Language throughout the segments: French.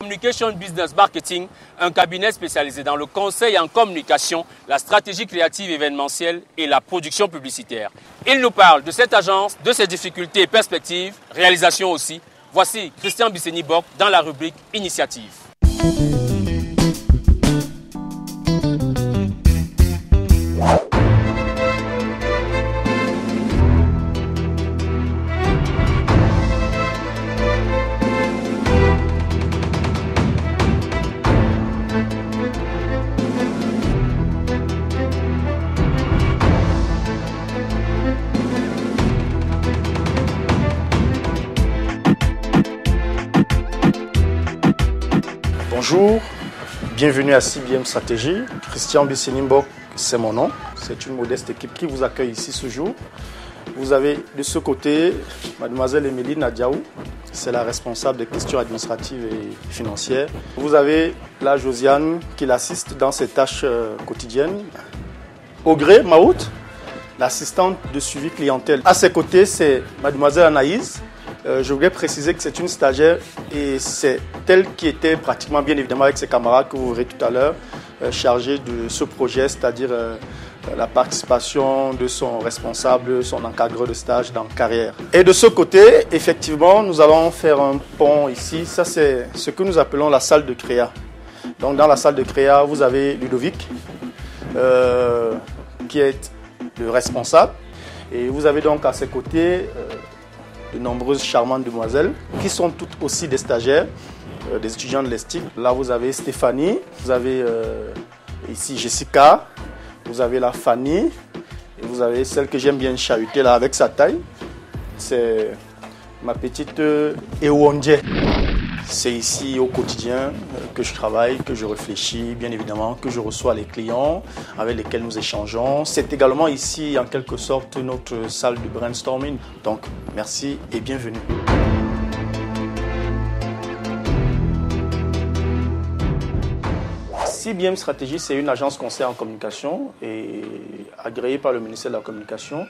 Communication Business Marketing, un cabinet spécialisé dans le conseil en communication, la stratégie créative événementielle et la production publicitaire. Il nous parle de cette agence, de ses difficultés et perspectives, réalisation aussi. Voici Christian Bisseni-Bock dans la rubrique Initiative. Bonjour, bienvenue à CBM Stratégie. Christian Bisseni-Bock, c'est mon nom. C'est une modeste équipe qui vous accueille ici ce jour. Vous avez de ce côté mademoiselle Émilie Nadiaou, c'est la responsable des questions administratives et financières. Vous avez la Josiane qui l'assiste dans ses tâches quotidiennes. Ogré Maout, l'assistante de suivi clientèle. À ses côtés, c'est mademoiselle Anaïs. Je voudrais préciser que c'est une stagiaire et c'est elle qui était pratiquement, bien évidemment, avec ses camarades que vous verrez tout à l'heure, chargée de ce projet, c'est-à-dire la participation de son responsable, son encadreur de stage dans carrière. Et de ce côté, effectivement, nous allons faire un pont ici. Ça, c'est ce que nous appelons la salle de créa. Donc, dans la salle de créa, vous avez Ludovic, qui est le responsable. Et vous avez donc à ses côtés de nombreuses charmantes demoiselles qui sont toutes aussi des stagiaires, des étudiants de l'ESTIC. Là, vous avez Stéphanie, vous avez ici Jessica, vous avez la Fanny, et vous avez celle que j'aime bien chahuter là avec sa taille. C'est ma petite Ewondje. C'est ici au quotidien que je travaille, que je réfléchis, bien évidemment, que je reçois les clients avec lesquels nous échangeons. C'est également ici, en quelque sorte, notre salle de brainstorming. Donc, merci et bienvenue. CBM Stratégie, c'est une agence conseil en communication et agréée par le ministère de la Communication.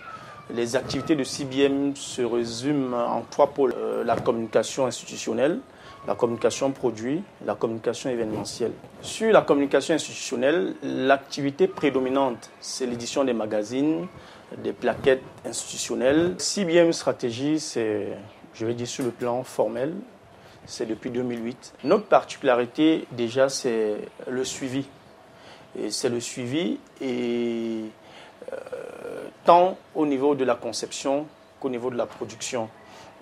Les activités de CBM se résument en trois pôles. La communication institutionnelle, la communication produit, la communication événementielle. Sur la communication institutionnelle, l'activité prédominante, c'est l'édition des magazines, des plaquettes institutionnelles. CBM Stratégie, c'est, je vais dire sur le plan formel, c'est depuis 2008. Notre particularité, déjà, c'est le suivi. Et c'est le suivi et tant au niveau de la conception qu'au niveau de la production.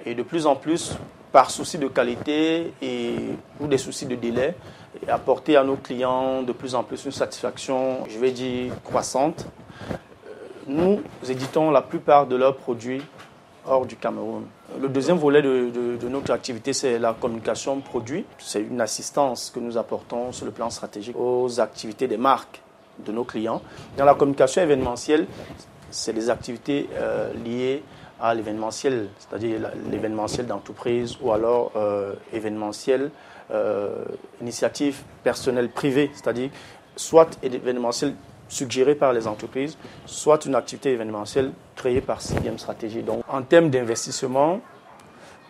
Et de plus en plus, par souci de qualité et ou des soucis de délai, et apporter à nos clients de plus en plus une satisfaction, je vais dire, croissante. Nous éditons la plupart de leurs produits hors du Cameroun. Le deuxième volet de notre activité, c'est la communication produit. C'est une assistance que nous apportons sur le plan stratégique aux activités des marques de nos clients. Dans la communication événementielle, c'est des activités liées à l'événementiel, c'est-à-dire l'événementiel d'entreprise ou alors événementiel, initiative personnelle privée, c'est-à-dire soit événementiel suggéré par les entreprises, soit une activité événementielle créée par CBM Stratégie. Donc, en termes d'investissement,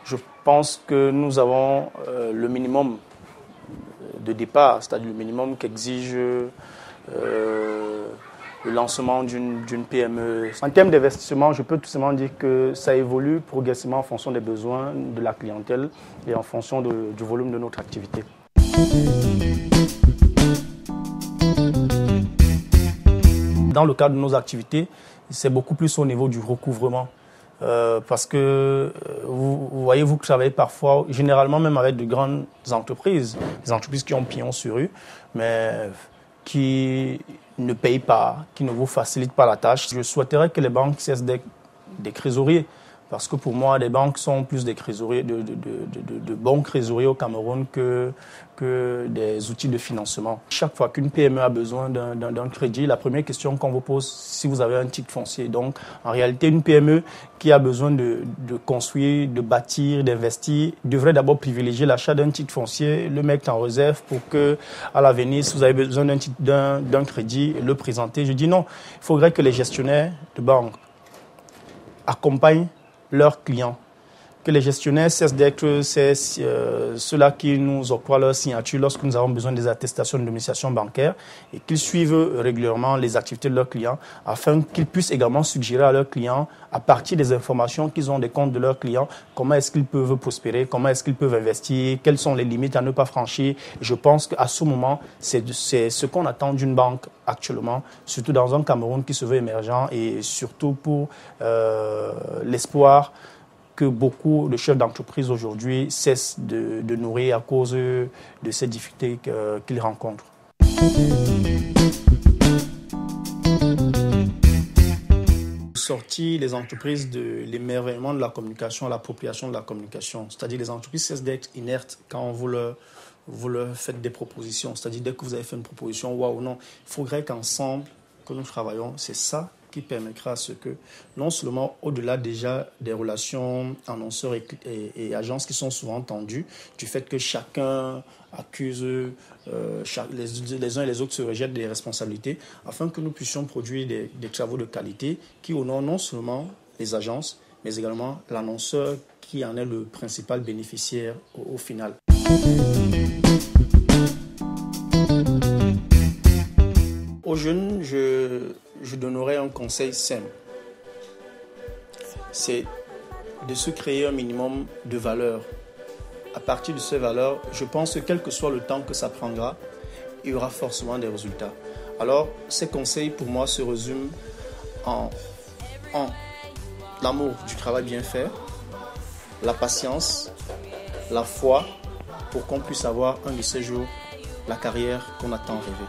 je pense que nous avons le minimum de départ, c'est-à-dire le minimum qu'exige le lancement d'une PME. En termes d'investissement, je peux tout simplement dire que ça évolue progressivement en fonction des besoins de la clientèle et en fonction du volume de notre activité. Dans le cadre de nos activités, c'est beaucoup plus au niveau du recouvrement. Parce que vous voyez, vous travaillez parfois, généralement même avec de grandes entreprises, des entreprises qui ont pignon sur rue, mais qui ne payent pas, qui ne vous facilitent pas la tâche. Je souhaiterais que les banques cessent d'être des trésoriers. Parce que pour moi, les banques sont plus des trésoriers, de bons trésoriers au Cameroun que des outils de financement. Chaque fois qu'une PME a besoin d'un crédit, la première question qu'on vous pose, si vous avez un titre foncier. Donc, en réalité, une PME qui a besoin de construire, de bâtir, d'investir, devrait d'abord privilégier l'achat d'un titre foncier, le mettre en réserve pour que, à l'avenir, si vous avez besoin d'un crédit, le présenter. Je dis non, il faudrait que les gestionnaires de banques accompagnent leurs clients que les gestionnaires cessent d'être ceux-là qui nous octroient leur signature lorsque nous avons besoin des attestations de domiciliation bancaire et qu'ils suivent régulièrement les activités de leurs clients afin qu'ils puissent également suggérer à leurs clients, à partir des informations qu'ils ont des comptes de leurs clients, comment est-ce qu'ils peuvent prospérer, comment est-ce qu'ils peuvent investir, quelles sont les limites à ne pas franchir. Je pense qu'à ce moment, c'est ce qu'on attend d'une banque actuellement, surtout dans un Cameroun qui se veut émergent et surtout pour l'espoir que beaucoup de chefs d'entreprise aujourd'hui cessent de nourrir à cause de ces difficultés qu'ils rencontrent. Sortir les entreprises de l'émerveillement de la communication à l'appropriation de la communication. C'est-à-dire les entreprises cessent d'être inertes quand vous leur faites des propositions. C'est-à-dire dès que vous avez fait une proposition, waouh, non, il faudrait qu'ensemble, que nous travaillons, c'est ça qui permettra à ce que, non seulement au-delà déjà des relations annonceurs et agences qui sont souvent tendues, du fait que chacun accuse, les uns et les autres se rejettent des responsabilités, afin que nous puissions produire des travaux de qualité qui honorent non seulement les agences, mais également l'annonceur qui en est le principal bénéficiaire au final. Aux jeunes, je donnerais un conseil simple. C'est de se créer un minimum de valeurs. À partir de ces valeurs, je pense que quel que soit le temps que ça prendra, il y aura forcément des résultats. Alors, ces conseils pour moi se résument en l'amour du travail bien fait, la patience, la foi, pour qu'on puisse avoir un de ces jours la carrière qu'on a tant rêvé.